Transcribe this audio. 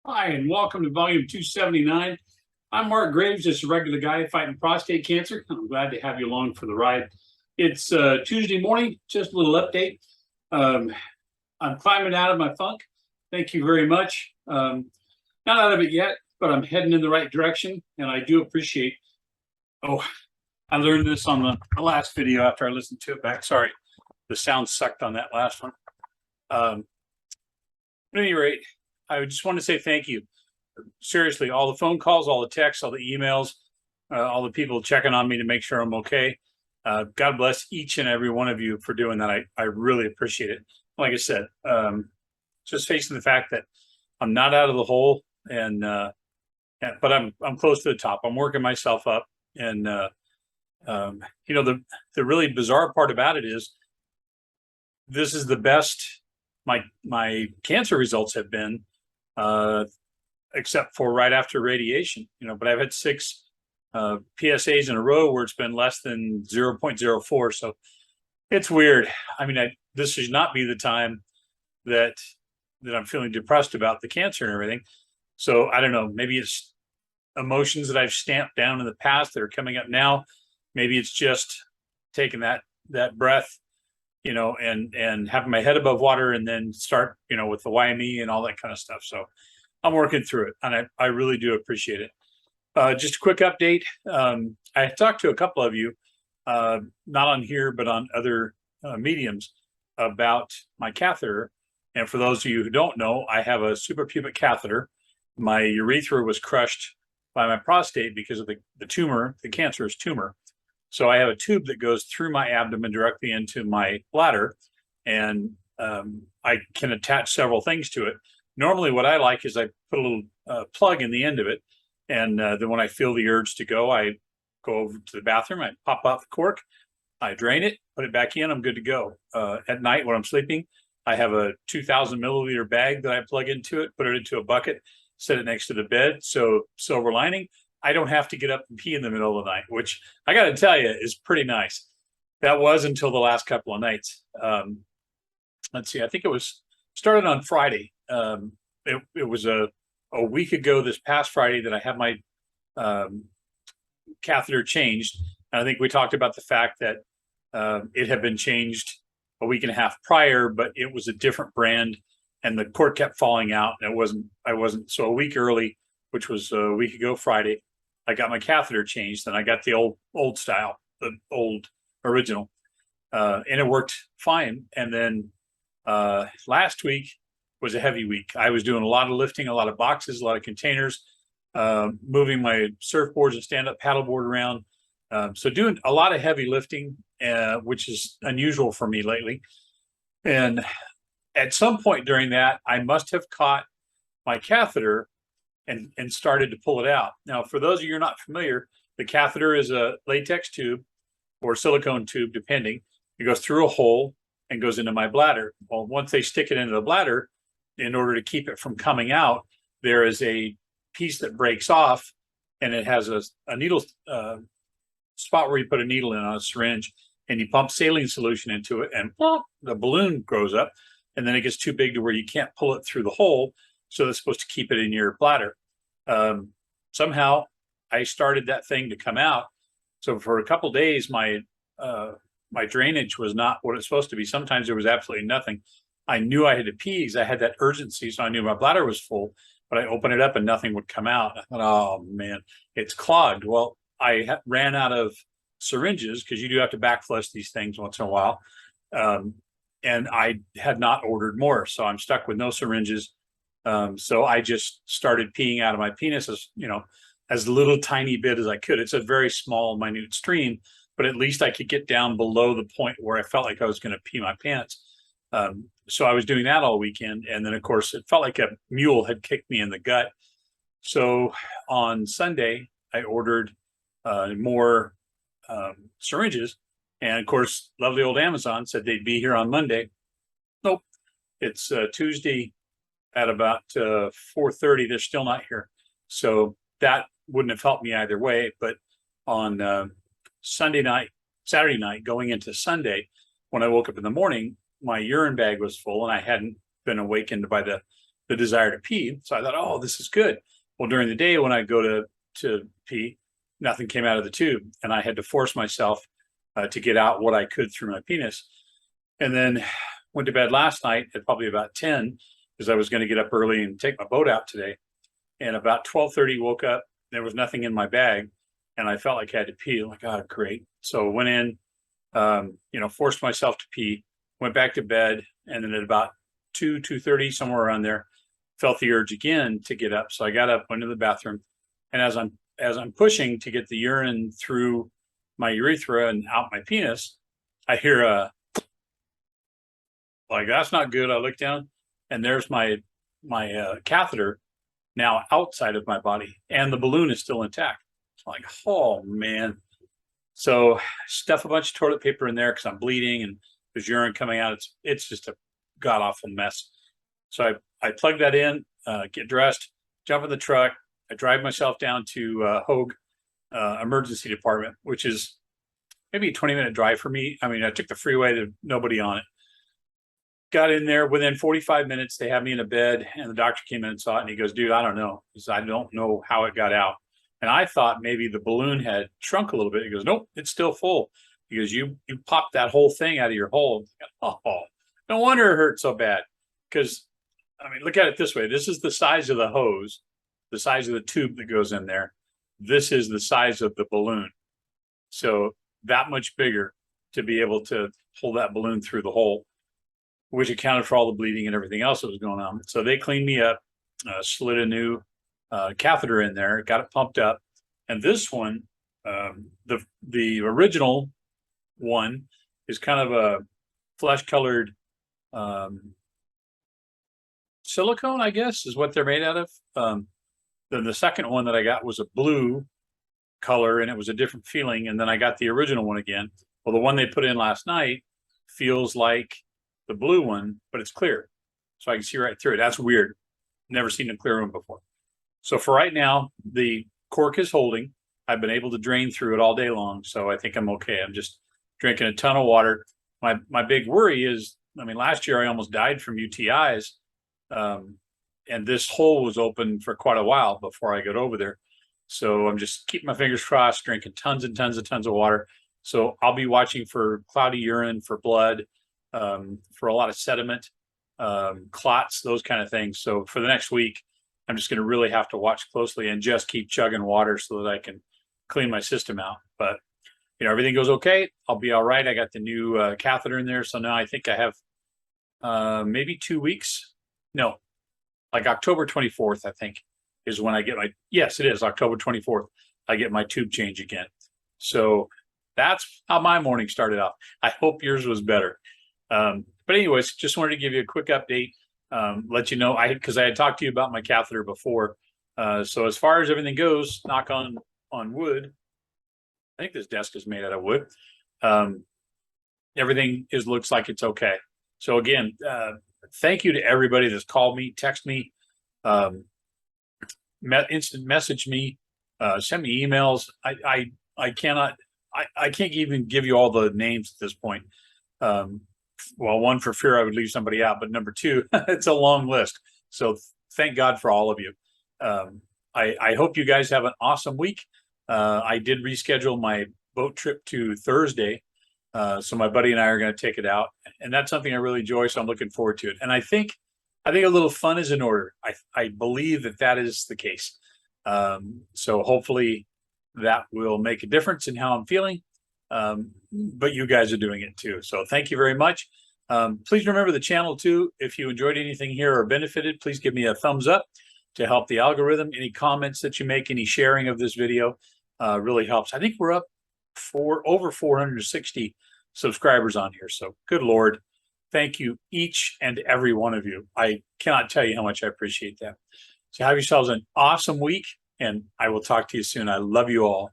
Hi, and welcome to volume 279. I'm Mark Graves, just a regular guy fighting prostate cancer. I'm glad to have you along for the ride. It's Tuesday morning, just a little update. Um, I'm climbing out of my funk. Thank you very much. Not out of it yet, but I'm heading in the right direction, and I do appreciate. Oh, I learned this on the last video after I listened to it back. Sorry, the sound sucked on that last one. At any rate, I just want to say thank you. Seriously, all the phone calls, all the texts, all the emails, all the people checking on me to make sure I'm okay. God bless each and every one of you for doing that. I really appreciate it. Like I said, just facing the fact that I'm not out of the hole, but I'm close to the top. I'm working myself up, and the really bizarre part about it is this is the best my cancer results have been. Except for right after radiation, but I've had 6 PSAs in a row where it's been less than 0.04. So it's weird. I mean, this should not be the time that I'm feeling depressed about the cancer and everything. So I don't know, maybe it's emotions that I've stamped down in the past that are coming up now. Maybe it's just taking that breath, and having my head above water and then start, with the YME and all that kind of stuff. So I'm working through it, and I really do appreciate it. Just a quick update. I talked to a couple of you, not on here, but on other mediums, about my catheter. And for those of you who don't know, I have a suprapubic catheter. My urethra was crushed by my prostate because of the tumor, the cancerous tumor. So I have a tube that goes through my abdomen directly into my bladder, and I can attach several things to it. Normally what I like is I put a little plug in the end of it. And then when I feel the urge to go, I go over to the bathroom, I pop out the cork, I drain it, put it back in, I'm good to go. At night when I'm sleeping, I have a 2,000 milliliter bag that I plug into it, put it into a bucket, set it next to the bed. So silver lining, I don't have to get up and pee in the middle of the night, which I got to tell you is pretty nice. That was until the last couple of nights. Let's see, I think it was started on Friday. It was a week ago this past Friday that I had my catheter changed. And I think we talked about the fact that it had been changed a week and a half prior, but it was a different brand, and the cord kept falling out. And I wasn't. So a week early, which was a week ago Friday, I got my catheter changed, and I got the old style, the old original, and it worked fine. And then last week was a heavy week. I was doing a lot of lifting, a lot of boxes, a lot of containers, moving my surfboards and stand-up paddleboard around. So doing a lot of heavy lifting, which is unusual for me lately. And at some point during that, I must have caught my catheter and started to pull it out. Now, for those of you who are not familiar, the catheter is a latex tube or silicone tube, depending. It goes through a hole and goes into my bladder. Well, once they stick it into the bladder, in order to keep it from coming out, there is a piece that breaks off, and it has a needle spot where you put a needle in on a syringe, and you pump saline solution into it, and the balloon grows up, and then it gets too big to where you can't pull it through the hole. So it's supposed to keep it in your bladder. Somehow I started that thing to come out. So for a couple of days, my drainage was not what it's supposed to be. Sometimes there was absolutely nothing. I knew I had to pee because I had that urgency, so I knew my bladder was full, but I opened it up and nothing would come out. I thought, oh man, it's clogged. Well, I ran out of syringes, because you do have to back flush these things once in a while. And I had not ordered more, so I'm stuck with no syringes. So I just started peeing out of my penis as little tiny bit as I could. It's a very small, minute stream, but at least I could get down below the point where I felt like I was going to pee my pants. So I was doing that all weekend. And then, of course, it felt like a mule had kicked me in the gut. So on Sunday, I ordered more syringes. And, of course, lovely old Amazon said they'd be here on Monday. Nope. It's Tuesday at about 4:30. They're still not here. So that wouldn't have helped me either way. But on Saturday night, going into Sunday, when I woke up in the morning, my urine bag was full, and I hadn't been awakened by the the desire to pee. So I thought, oh, this is good. Well, during the day when I go to pee, nothing came out of the tube, and I had to force myself to get out what I could through my penis. And then went to bed last night at probably about 10, because I was going to get up early and take my boat out today. And about 12:30 woke up, there was nothing in my bag, and I felt like I had to pee. I'm like, oh, great. So went in, forced myself to pee, went back to bed, and then at about 2:30, somewhere around there, felt the urge again to get up. So I got up, went to the bathroom, and as I'm pushing to get the urine through my urethra and out my penis, I hear like, that's not good. I look down, and there's my catheter now outside of my body, and the balloon is still intact. It's like, oh man. So stuff a bunch of toilet paper in there because I'm bleeding and there's urine coming out. It's just a god awful mess. So I plug that in, get dressed, jump in the truck. I drive myself down to Hoag emergency department, which is maybe a 20-minute drive for me. I mean, I took the freeway, there's nobody on it. Got in there within 45 minutes. They had me in a bed, and the doctor came in and saw it, and he goes, dude, I don't know. He said, I don't know how it got out. And I thought maybe the balloon had shrunk a little bit. He goes, nope, it's still full. He goes, you popped that whole thing out of your hole. Oh, no wonder it hurt so bad. Because, I mean, look at it this way. This is the size of the hose, the size of the tube that goes in there. This is the size of the balloon. So that much bigger to be able to pull that balloon through the hole, which accounted for all the bleeding and everything else that was going on. So they cleaned me up, slid a new catheter in there, got it pumped up. And this one, the original one is kind of a flesh-colored silicone, I guess, is what they're made out of. Then the second one that I got was a blue color, and it was a different feeling. And then I got the original one again. Well, the one they put in last night feels like the blue one, but it's clear, so I can see right through it. That's weird. Never seen a clear one before. So for right now, the cork is holding. I've been able to drain through it all day long, so I think I'm okay. I'm just drinking a ton of water. My big worry is, I mean, last year I almost died from UTIs, and this hole was open for quite a while before I got over there. So I'm just keeping my fingers crossed, drinking tons and tons of water. So I'll be watching for cloudy urine, for blood, for a lot of sediment, clots, those kind of things. So for the next week, I'm just going to really have to watch closely and just keep chugging water so that I can clean my system out. But, everything goes okay. I'll be all right. I got the new catheter in there. So now I think I have maybe 2 weeks. No, like October 24th, I think, is when I get yes, it is October 24th. I get my tube change again. So that's how my morning started off. I hope yours was better. But anyways, just wanted to give you a quick update, let you know, because I had talked to you about my catheter before. So as far as everything goes, knock on wood, I think this desk is made out of wood. Everything looks like it's okay. So again, thank you to everybody that's called me, text me, instant message me, send me emails. I can't even give you all the names at this point. Well, one, for fear I would leave somebody out, but number two, it's a long list. So thank God for all of you. I hope you guys have an awesome week. I did reschedule my boat trip to Thursday. So my buddy and I are going to take it out, and that's something I really enjoy. So I'm looking forward to it. And I think a little fun is in order. I believe that is the case. So hopefully that will make a difference in how I'm feeling. But you guys are doing it too. So thank you very much. Please remember the channel too. If you enjoyed anything here or benefited, please give me a thumbs up to help the algorithm. Any comments that you make, any sharing of this video really helps. I think we're up over 460 subscribers on here. So good Lord, thank you each and every one of you. I cannot tell you how much I appreciate that. So have yourselves an awesome week, and I will talk to you soon. I love you all.